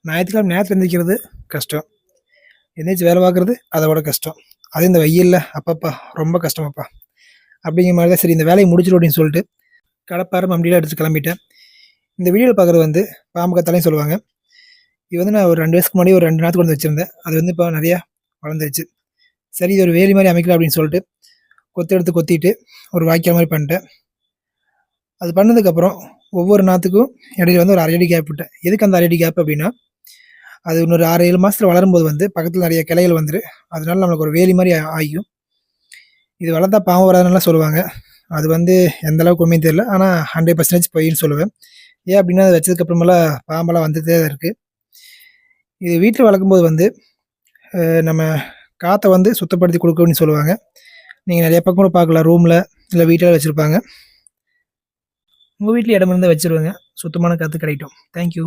ஞாயித்துக்கிழமை நேரத்துல எந்திரிக்கிறது கஷ்டம். எந்திரிச்சு வேலை பார்க்குறது அத விட கஷ்டம். அதுவும் இந்த வெயில்ல அப்பப்பா! ரொம்ப கஷ்டமப்பா! அப்படிங்கிற மாரி தான் சரி இந்த வேலைய முடிச்சுருவோம் அப்படின்னு சொல்லிட்டு, கடப்பார, மம்டிலாம் எடுத்து கிளம்பிட்டேன். இந்த வீடியோல பார்க்குறது வந்து பாம்பு கத்தாழைன்னு சொல்லுவாங்க. இது வந்து நான் ஒரு 2 வருஷத்துக்கு முன்னாடி ஒரு 2 நாத்து கொண்டு வந்து வச்சிருந்தேன். அது வந்து இப்போ நெறையா வளர்ந்துருச்சு. சரி இது ஒரு வேலி மாரி அமைக்கலாம் அப்படின்னு சொல்லிட்டு, கொத்து எடுத்து கொத்திட்டு, ஒரு வாய்க்கால் மாரி பண்ணிட்டேன். அது பண்ணதுக்கப்புறம் ஒவ்வொரு நாத்துக்கும் இடையில வந்து ஒரு 1/2 அடி கேப் விட்டேன். எதுக்கு அந்த 1/2 அடி கேப் அப்படின்னா, அது இன்னொரு 6, 7 மாசத்துல வளரும்போது வந்து பக்கத்துல நெறைய கிளைகள் வந்துரும். அதனால நம்மளுக்கு ஒரு வேலி மாரி ஆயும். இது வளர்த்தா பாம்பு வராதுன்னுலாம் சொல்லுவாங்க. அது வந்து எந்த அளவுக்கு உண்மைன்னு தெரியல. ஆனா 100% பொய்ன்னு சொல்லுவேன். ஏன் அப்டின்னா, அத வச்சதுக்கு அப்புறமேலாம் பாம்பெல்லாம் வந்துட்டே தான் இருக்கு. இது வீட்ல வளர்க்கும்போது வந்து நம்ம காத்த வந்து சுத்தப்படுத்தி குடுக்கணும்னு சொல்லுவாங்க. நீங்க நெறைய பக்கம் கூட பார்க்கலாம். ரூம்ல, இல்ல வீட்ல வச்சிருப்பாங்க. உங்க வீட்ல இடம் இருந்தா வச்சுருங்க. சுத்தமான காத்து கிடைக்கட்டும். Thank you.